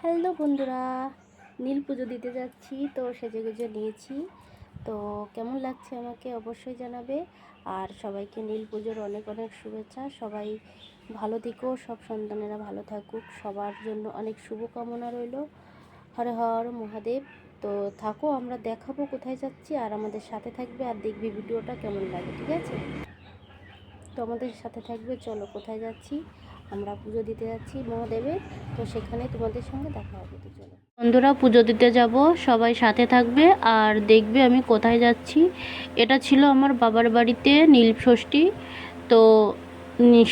Hello বন্ধুরা, নীল পুজো দিতে যাচ্ছি। তো সেজেগুজে নিয়েছি। তো কেমন লাগছে আমাকে অবশ্যই জানাবে। আর সবাইকে নীল পুজোর অনেক অনেক শুভেচ্ছা। সবাই ভালো থেকো, সব সন্তানেরা ভালো থাকুক, সবার জন্য অনেক শুভকামনা রইল। হর হর মহাদেব। তো থাকো, আমরা দেখাবো কোথায় যাচ্ছি, আর আমাদের সাথে থাকবে, আর দেখবি ভিডিওটা কেমন লাগে, ঠিক আছে? তো আমাদের সাথে থাকবে। চলো কোথায় যাচ্ছি, আমরা পুজো দিতে যাচ্ছি মহাদেবের। তো সেখানে তোমাদের সঙ্গে দেখা হবে। তো চলো বন্ধুরা, পুজো দিতে যাব, সবাই সাথে থাকবে আর দেখবে আমি কোথায় যাচ্ছি। এটা ছিল আমার বাবার বাড়িতে নীল ষষ্ঠী। তো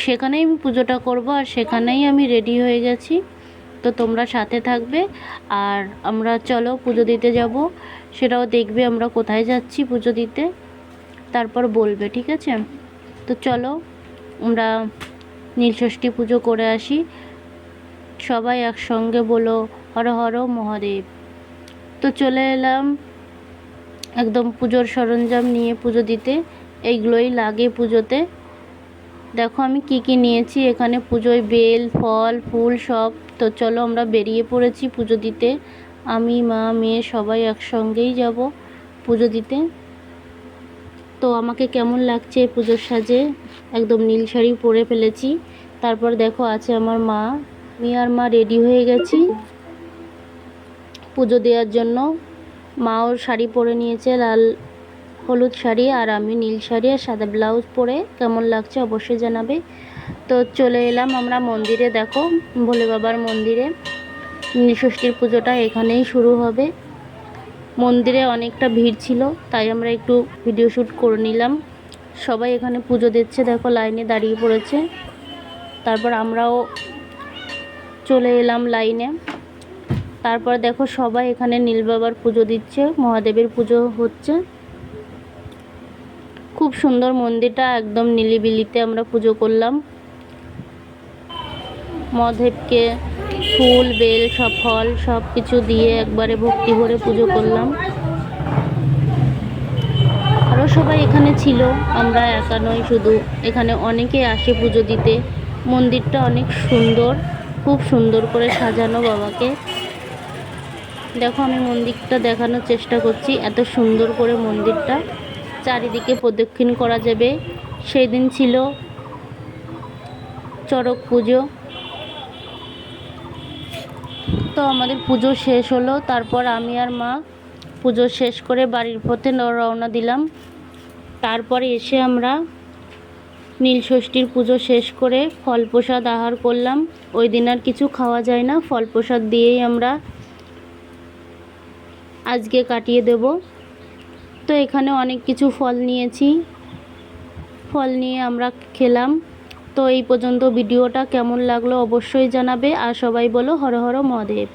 সেখানেই আমি পুজোটা করব, আর সেখানেই আমি রেডি হয়ে গেছি। তো তোমরা সাথে থাকবে, আর আমরা চলো পুজো দিতে যাব, সেটাও দেখবে আমরা কোথায় যাচ্ছি পুজো দিতে, তারপর বলবে, ঠিক আছে? তো চলো আমরা নীলষষ্ঠী পুজো করে আসি। সবাই একসঙ্গে বলো হর হর মহাদেব। তো চলে এলাম একদম পুজোর সরঞ্জাম নিয়ে পুজো দিতে। এইগুলোই লাগে পুজোতে। দেখো আমি কি কি নিয়েছি এখানে পুজোয়, বেল, ফল, ফুল সব। তো চলো আমরা বেরিয়ে পড়েছি পুজো দিতে। আমি, মা, মেয়ে সবাই একসঙ্গেই যাব পুজো দিতে। তো আমাকে কেমন লাগছে পুজোর সাজে, একদম নীল শাড়ি পরে ফেলেছি। তারপর দেখো আছে আমার মা। আমি আর মা রেডি হয়ে গেছি পুজো দেওয়ার জন্য। মাও শাড়ি পরে নিয়েছে, লাল হলুদ শাড়ি, আর আমি নীল শাড়ি আর সাদা ব্লাউজ পরে। কেমন লাগছে অবশ্যই জানাবে। তো চলে এলাম আমরা মন্দিরে, দেখো ভোলে বাবার মন্দিরে। নীলষষ্ঠীর পুজোটা এখানেই শুরু হবে। মন্দিরে অনেকটা ভিড় ছিল, তাই আমরা একটু ভিডিও শ্যুট করে নিলাম। সবাই এখানে পুজো দিচ্ছে, দেখো লাইনে দাঁড়িয়ে পড়েছে। তারপর আমরাও চলে এলাম লাইনে। তারপর দেখো সবাই এখানে নীল বাবার পুজো দিচ্ছে, মহাদেবের পুজো হচ্ছে। খুব সুন্দর মন্দিরটা, একদম নিলিবিলিতে আমরা পুজো করলাম মহাদেবকে। ফুল, বেল, সব ফল সব কিছু দিয়ে একবারে ভক্তি ভরে পুজো করলাম। আরও সবাই এখানে ছিল, আমরা একা নই শুধু, এখানে অনেকে আসে পুজো দিতে। মন্দিরটা অনেক সুন্দর, খুব সুন্দর করে সাজানো বাবাকে। দেখো আমি মন্দিরটা দেখানোর চেষ্টা করছি, এত সুন্দর করে মন্দিরটা। চারিদিকে প্রদক্ষিণ করা যাবে। সেই দিন ছিল চড়ক পুজো। তো আমাদের পুজো শেষ হলো। তারপর আমি আর মা পুজো শেষ করে বাড়ির পথে রওনা দিলাম। তারপরে এসে আমরা নীলষষ্ঠীর পুজো শেষ করে ফল প্রসাদ আহার করলাম। ওই দিন আর কিছু খাওয়া যায় না, ফল প্রসাদ দিয়েই আমরা আজকে কাটিয়ে দেব। তো এখানে অনেক কিছু ফল নিয়েছি, ফল নিয়ে আমরা খেলাম। তো এই পর্যন্ত ভিডিওটা কেমন লাগলো অবশ্যই জানাবে, আর সবাই বলো হর হর মহাদেব।